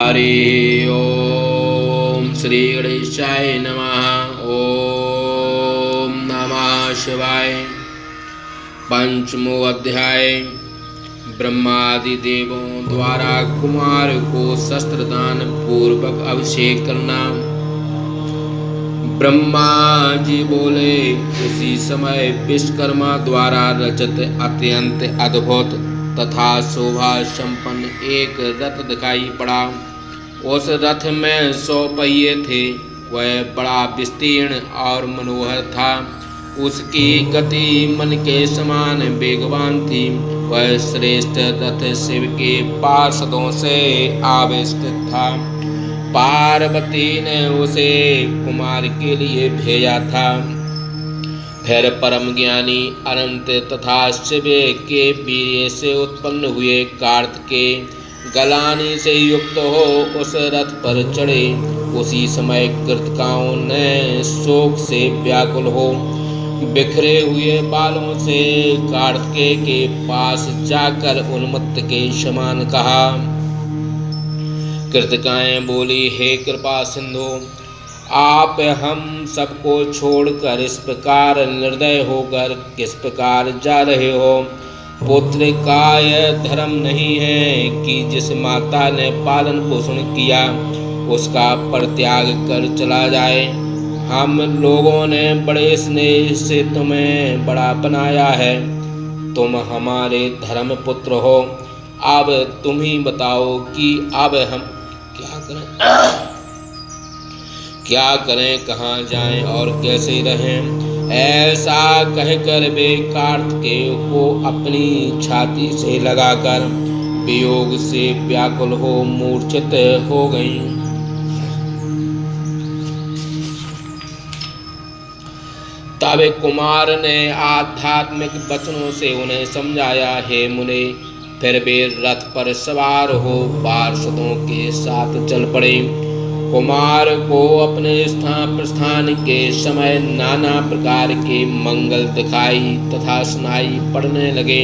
हरि ओम श्री गणेशाय नमः। ओम नमः शिवाय। पंचमो अध्याय। ब्रह्मादि देवों द्वारा कुमार को शस्त्रदान पूर्वक अभिषेक करना। ब्रह्मा जी बोले, उसी समय विश्वकर्मा द्वारा रचित अत्यंत अद्भुत तथा शोभा संपन्न एक रथ दिखाई पड़ा। उस रथ में 100 पहिए थे। वह बड़ा विस्तीर्ण और मनोहर था। उसकी गति मन के समान वेगवान थी। वह श्रेष्ठ रथ शिव के पार्षदों से आवेष्टित था। पार्वती ने उसे कुमार के लिए भेजा था। फिर परम ज्ञानी अनंत तथा शिव के वीर्य से उत्पन्न हुए कार्तिकेय गलानी से युक्त हो उस रथ पर चढ़े। उसी समय कृतकाओं ने शोक से व्याकुल हो बिखरे हुए बालों से कार्तिकेय के पास जाकर उन्मत्त के समान कहा। कृतिकाएं बोली, हे कृपा सिंधु, आप हम सबको छोड़कर इस प्रकार निर्दय होकर किस प्रकार जा रहे हो। पुत्र का यह धर्म नहीं है कि जिस माता ने पालन पोषण किया उसका परित्याग कर चला जाए। हम लोगों ने बड़े स्नेह से तुम्हें बड़ा बनाया है। तुम हमारे धर्म पुत्र हो। अब तुम ही बताओ कि अब हम क्या करें, कहाँ जाएं और कैसे रहें। ऐसा कहकर वे कार्तिकेय को अपनी छाती से लगाकर वियोग से व्याकुल हो मूर्छित हो गईं। तब कुमार ने आध्यात्मिक वचनों से उन्हें समझाया, हे मुने। फिर वे रथ पर सवार हो पार्षदों के साथ चल पड़े। कुमार को अपने स्थान प्रस्थान के समय नाना प्रकार के मंगल दिखाई तथा सुनाई पड़ने लगे।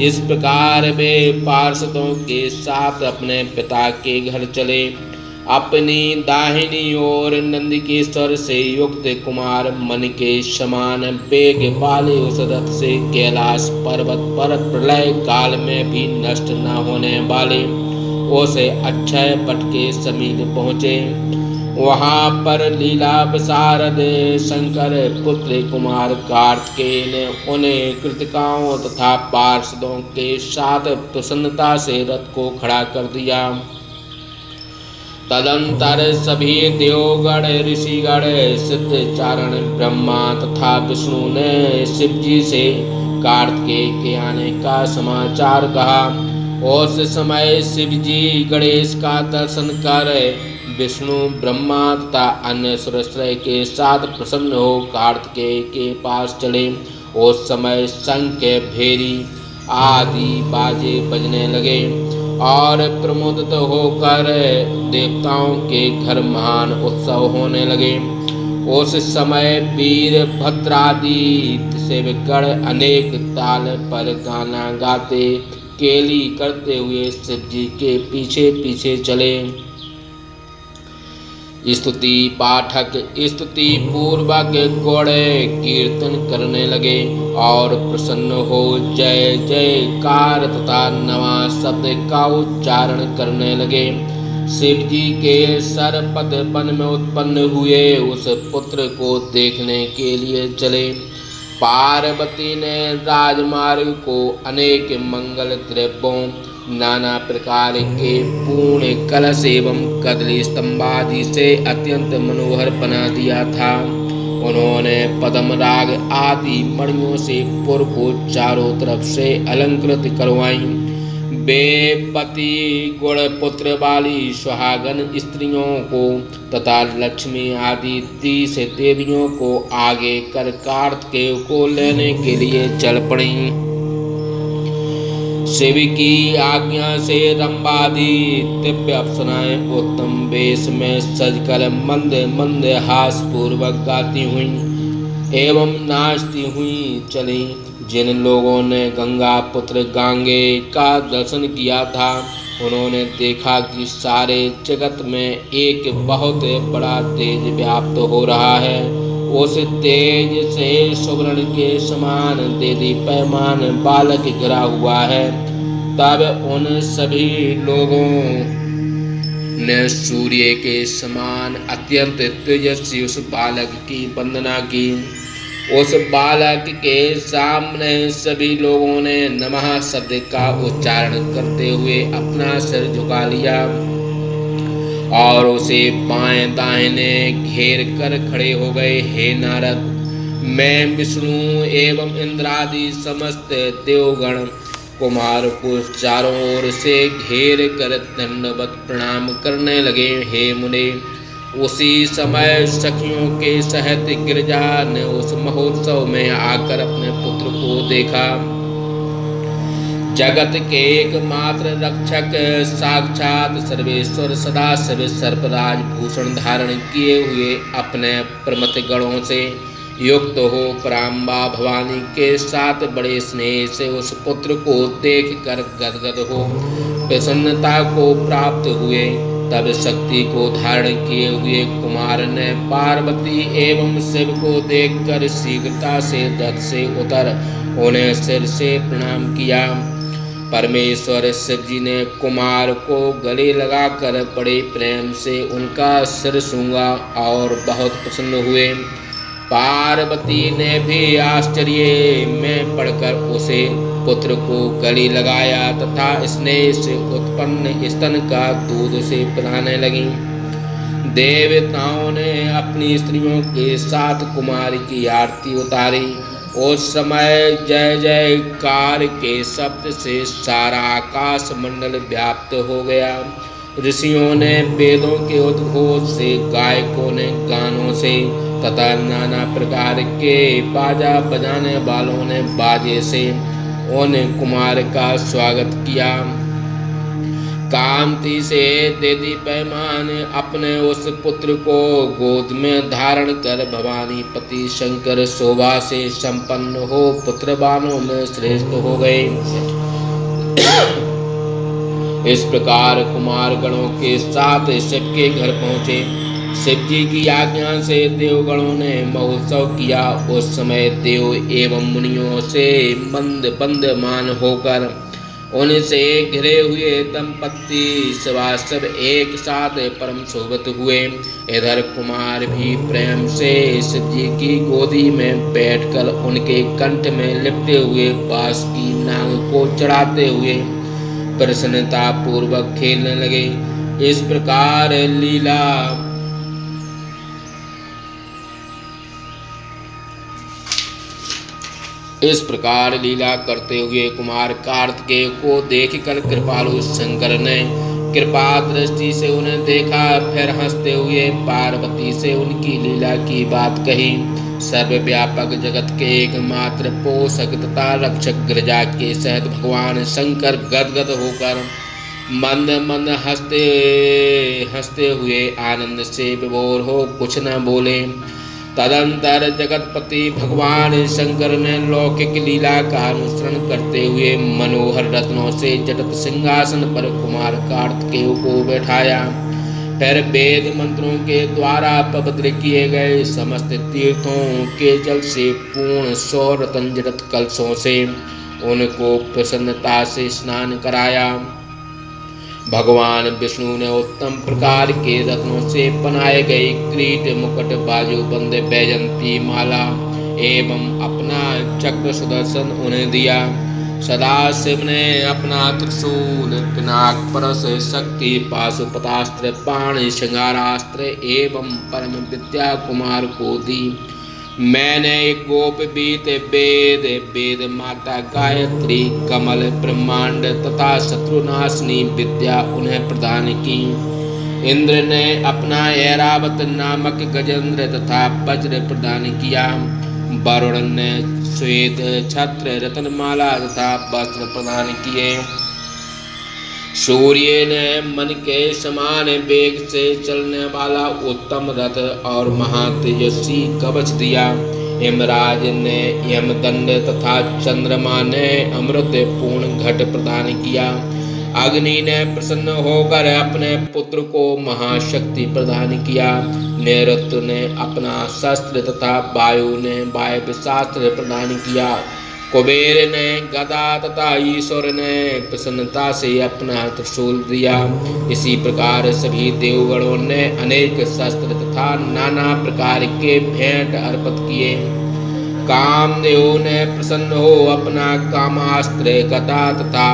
इस प्रकार वे पार्षदों के साथ अपने पिता के घर चले। अपनी दाहिनी ओर नंदिकेश्वर से युक्त कुमार मन के समान वेग वाले उस रथ से कैलाश पर्वत पर प्रलय काल में भी नष्ट न होने वाले उस अक्षय वट के समीप पहुँचे। वहाँ पर लीला विशारद शंकर पुत्र कुमार कार्तिकेय ने उन्हें कृतिकाओं तथा पार्षदों के साथ प्रसन्नता से रथ को खड़ा कर दिया। तदंतर सभी देवगण ऋषिगण सिद्ध चारण ब्रह्मा तथा विष्णु ने शिव जी से कार्तिकेय के आने का समाचार कहा। उस समय शिव जी गणेश का दर्शन कर विष्णु ब्रह्मा तथा अन्य सुरश्रय के साथ प्रसन्न हो कार्तिकेय के पास चले। उस समय शंख भेरी आदि बाजे बजने लगे और प्रमुदित होकर देवताओं के घर महान उत्सव होने लगे। उस समय वीरभद्रादि सेवकगण अनेक ताल पर गाना गाते केली करते हुए शिव जी के पीछे पीछे चले। स्तुति पाठक स्तुति पूर्वक गौड़ कीर्तन करने लगे और प्रसन्न हो जय जयकार तथा नवा शब्द का उच्चारण करने लगे। शिव जी के सरपद वन में उत्पन्न हुए उस पुत्र को देखने के लिए चले। पार्वती ने राजमार्ग को अनेक मंगल द्रव्यों नाना प्रकार के पूर्ण कलश एवं कदली स्तंभादि से अत्यंत मनोहर बना दिया था। उन्होंने पद्म राग आदि मणियों से पुर को चारों तरफ से अलंकृत करवाई। वे पति गुण पुत्र वाली सुहागन स्त्रियों को तथा लक्ष्मी आदि 30 देवियों को आगे कर कार्तिकेय को लेने के लिए चल पड़ी। शिव की आज्ञा से रंबादि दिव्य अप्सराएं उत्तम वेश में सजकर मंद मंद हास पूर्वक गाती हुई एवं नाचती हुई चली। जिन लोगों ने गंगा पुत्र गांगे का दर्शन किया था उन्होंने देखा कि सारे जगत में एक बहुत बड़ा तेज व्याप्त हो रहा है। उस तेज से सुवर्ण के समान देदीप्यमान बालक गिरा हुआ है। तब उन सभी लोगों ने सूर्य के समान अत्यंत तेजस्वी उस बालक की वंदना की। उस बालक के सामने सभी लोगों ने नमः शब्द का उच्चारण करते हुए अपना सिर झुका लिया और उसे बाएं दाहिने घेर कर खड़े हो गए। हे नारद, मैं विष्णु एवं इंद्रादि समस्त देवगण कुमार को चारों ओर से घेर कर दंडवत प्रणाम करने लगे। हे मुने, उसी समय सखियों के सहित गिरिजा ने उस महोत्सव में आकर अपने पुत्र को देखा। जगत के एकमात्र रक्षक साक्षात सर्वेश्वर सदाशिव सर्पराज भूषण धारण किए हुए अपने प्रमथ गणों से युक्त हो पराम्बा भवानी के साथ बड़े स्नेह से उस पुत्र को देख कर गदगद हो प्रसन्नता को प्राप्त हुए। तब शक्ति को धारण किए हुए कुमार ने पार्वती एवं शिव को देखकर शीघ्रता से रथ से उतर उन्हें सिर से प्रणाम किया। परमेश्वर शिव जी ने कुमार को गले लगाकर बड़े प्रेम से उनका सिर सूंघा और बहुत प्रसन्न हुए। पार्वती ने भी आश्चर्य में पड़कर उसे पुत्र को गले लगाया तथा स्नेह से उत्पन्न स्तन का दूध से पिलाने लगी। देवताओं ने अपनी स्त्रियों के साथ कुमार की आरती उतारी। उस समय जय जयकार के शब्द से सारा आकाश मंडल व्याप्त हो गया। ऋषियों ने वेदों के उद्घोष से, गायकों ने गानों से तथा नाना प्रकार के बाजा बजाने वालों ने बाजे से उन कुमार का स्वागत किया। कांति से देदीप्यमान अपने उस पुत्र को गोद में धारण कर भवानी पति शंकर शोभा से संपन्न हो पुत्रवानों में श्रेष्ठ हो गए। इस प्रकार कुमार गणों के साथ शिव के घर पहुँचे। शिव जी की आज्ञा से देवगणों ने महोत्सव किया। उस समय देव एवं मुनियों से बंदमान होकर उनसे घिरे हुए दंपत्ति सवासव एक साथ परम शोभित हुए। इधर कुमार भी प्रेम से शिव जी की गोदी में बैठकर उनके कंठ में लिपटे हुए बांस की नांग को चढ़ाते हुए प्रसन्नता पूर्वक खेलने लगे। इस प्रकार लीला करते हुए कुमार कार्तिकेय को देखकर कृपालु शंकर ने कृपा दृष्टि से उन्हें देखा। फिर हंसते हुए पार्वती से उनकी लीला की बात कही। सर्वव्यापक जगत के एकमात्र पोषक तथा रक्षक गिरिजा के सहित भगवान शंकर गदगद होकर मंद मंद हंसते हुए आनंद से विभोर हो कुछ न बोले। तदंतर जगतपति भगवान शंकर ने लौकिक लीला का अनुसरण करते हुए मनोहर रत्नों से जटित सिंहासन पर कुमार कार्तिकेय को बैठाया। फिर वेद मंत्रों के द्वारा पवित्र किए गए समस्त तीर्थों के जल से पूर्ण 100 रत्न जटित कलशों से उनको प्रसन्नता से स्नान कराया। भगवान विष्णु ने उत्तम प्रकार के रत्नों से बनाए गए किरीट मुकुट बाजूबंद वैजंती माला एवं अपना चक्र सुदर्शन उन्हें दिया। सदाशिव ने अपना त्रिशूल पिनाक परश शक्ति पाशुपतास्त्र पाणि श्रृंगारास्त्र एवं परम विद्या कुमार को दी। मैंने गोप बीत वेद माता गायत्री कमल ब्रह्मांड तथा शत्रुनाशनी विद्या उन्हें प्रदान की। इंद्र ने अपना ऐरावत नामक गजेंद्र तथा वज्र प्रदान किया। वरुण ने श्वेत छत्र रत्नमाला तथा वस्त्र प्रदान किए। सूर्य ने मन के समान वेग से चलने वाला उत्तम रथ और महातेजस्वी कवच दिया। यमराज ने यमदंड तथा चंद्रमा ने अमृत पूर्ण घट प्रदान किया। अग्नि ने प्रसन्न होकर अपने पुत्र को महाशक्ति प्रदान किया। नैऋत्य ने अपना शस्त्र तथा वायु ने वायव्य शास्त्र प्रदान किया। कुबेर ने गदा तथा ईश्वर ने प्रसन्नता से अपना त्रिशूल दिया। इसी प्रकार सभी देवगणों ने अनेक शस्त्र तथा नाना प्रकार के भेंट अर्पित किए। कामदेव ने प्रसन्न हो अपना कामास्त्र गदा तथा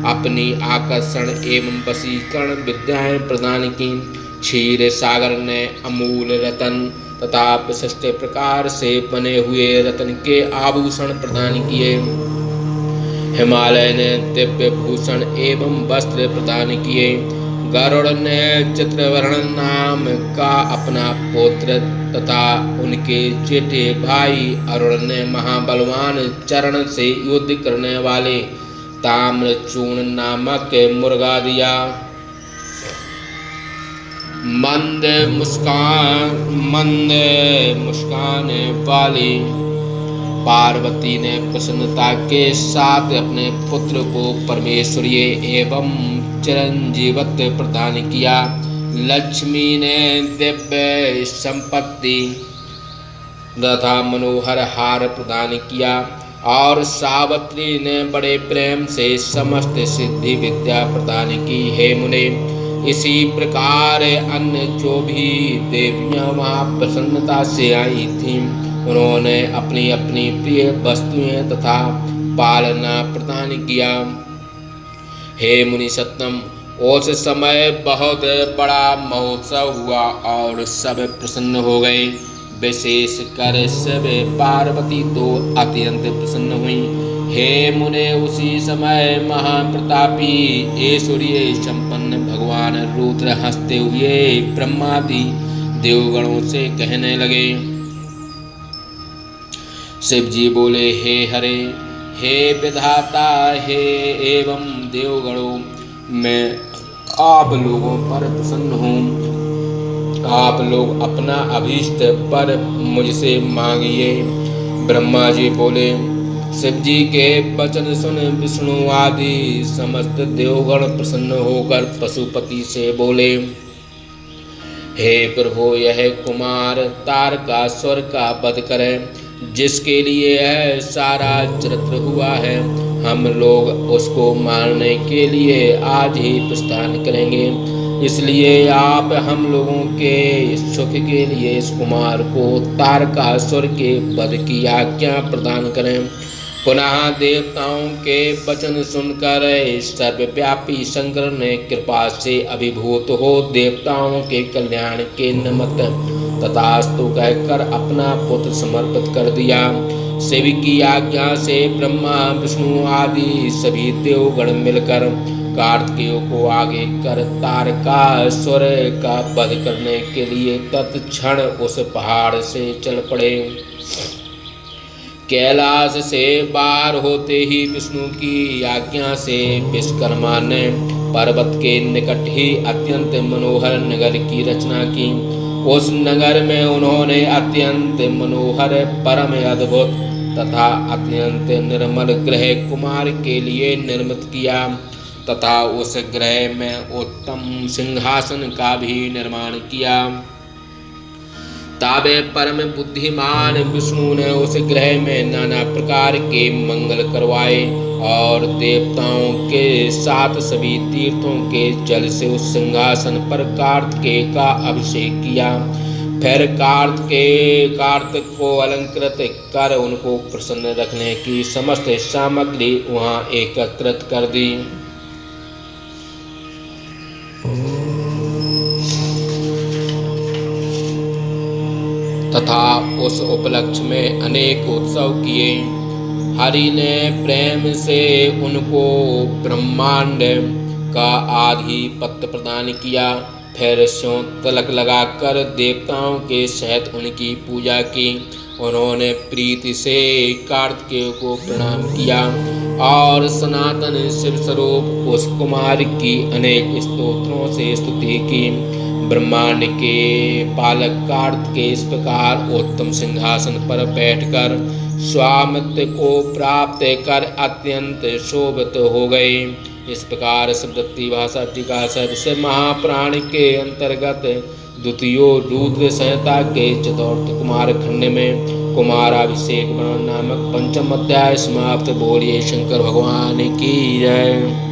अपनी आकर्षण एवं वशीकरण विद्याएं प्रदान की। क्षीर सागर ने अमूल रतन तथा विशिष्ट प्रकार से बने हुए रत्न के आभूषण प्रदान किए। हिमालय ने दिव्य भूषण एवं वस्त्र प्रदान किए। गरुड़ ने चित्रवर्ण नाम का अपना पुत्र तथा उनके जेठे भाई अरुण ने महाबलवान चरण से युद्ध करने वाले ताम्रचूर्ण नामक मुर्गा दिया। मंद मुस्कान वाली पार्वती ने प्रसन्नता के साथ अपने पुत्र को परमेश्वरीय एवं चिरंजीवत्व प्रदान किया। लक्ष्मी ने दिव्य संपत्ति तथा मनोहर हार प्रदान किया और सावित्री ने बड़े प्रेम से समस्त सिद्धि विद्या प्रदान की। हे मुने, इसी प्रकार अन्य जो भी देवियां वहाँ प्रसन्नता से आई थीं, उन्होंने अपनी अपनी प्रिय वस्तुएं तथा पालना प्रदान किया। हे मुनि सत्तम, उस समय बहुत बड़ा महोत्सव हुआ और सब प्रसन्न हो गए। विशेष कर सब पार्वती तो अत्यंत प्रसन्न हुई। हे मुने, उसी समय महाप्रतापी ऐश्वर्य संपन्न भगवान रुद्र हंसते हुए ब्रह्मादि देवगणों से कहने लगे। शिव जी बोले, हे हरे, हे विधाता, हे एवं देवगणों, मैं आप लोगों पर प्रसन्न हूँ। आप लोग अपना अभीष्ट पर मुझसे मांगिए। ब्रह्मा जी बोले। शिव जी के वचन सुन विष्णु आदि समस्त देवगण प्रसन्न होकर पशुपति से बोले, हे प्रभु, यह कुमार तारकासुर का वध करे, जिसके लिए यह सारा चरित्र हुआ है। हम लोग उसको मारने के लिए आज ही प्रस्थान करेंगे। इसलिए आप हम लोगों के सुख के लिए इस कुमार को तारकासुर के वध की आज्ञा प्रदान करें। पुनः देवताओं के वचन सुनकर सर्वव्यापी शंकर ने कृपा से अभिभूत हो देवताओं के कल्याण के निमित्त तथास्तु कहकर अपना पुत्र समर्पित कर दिया। शिव की आज्ञा से ब्रह्मा विष्णु आदि सभी देवगण मिलकर कार्तिकेय को आगे कर तारकासुर का वध करने के लिए तत्क्षण उस पहाड़ से चल पड़े। कैलाश से बाहर होते ही विष्णु की आज्ञा से विश्वकर्मा ने पर्वत के निकट ही अत्यंत मनोहर नगर की रचना की। उस नगर में उन्होंने अत्यंत मनोहर परम अद्भुत तथा अत्यंत निर्मल गृह कुमार के लिए निर्मित किया तथा उस गृह में उत्तम सिंहासन का भी निर्माण किया। ताबे परम बुद्धिमान विष्णु ने उस ग्रह में नाना प्रकार के मंगल करवाए और देवताओं के साथ सभी तीर्थों के जल से उस सिंहासन पर कार्तिकेय का अभिषेक किया। फिर कार्तिक को अलंकृत कर उनको प्रसन्न रखने की समस्त सामग्री वहां एकत्रित कर दी। तथा उस उपलक्ष्य में अनेक उत्सव किए। हरि ने प्रेम से उनको ब्रह्मांड का आधिपत्य प्रदान किया। फिर स्यों तिलक लगाकर देवताओं के सहित उनकी पूजा की। उन्होंने प्रीति से कार्तिकेय को प्रणाम किया और सनातन शिव स्वरूप उस कुमार की अनेक स्तोत्रों से स्तुति की। ब्रह्मांड के पालक कार्तिकेय इस प्रकार उत्तम सिंहासन पर बैठकर स्वामित्व को प्राप्त कर अत्यंत शोभित हो गए। इस प्रकार शब्दत्ती भाषा टीका सदस्य महाप्राण के अंतर्गत द्वितीय रुद्र संहिता के चतुर्थ कुमार खंड में कुमाराभिषेक वर्णन नामक पंचम अध्याय समाप्त। बोलिए शंकर भगवान की जय।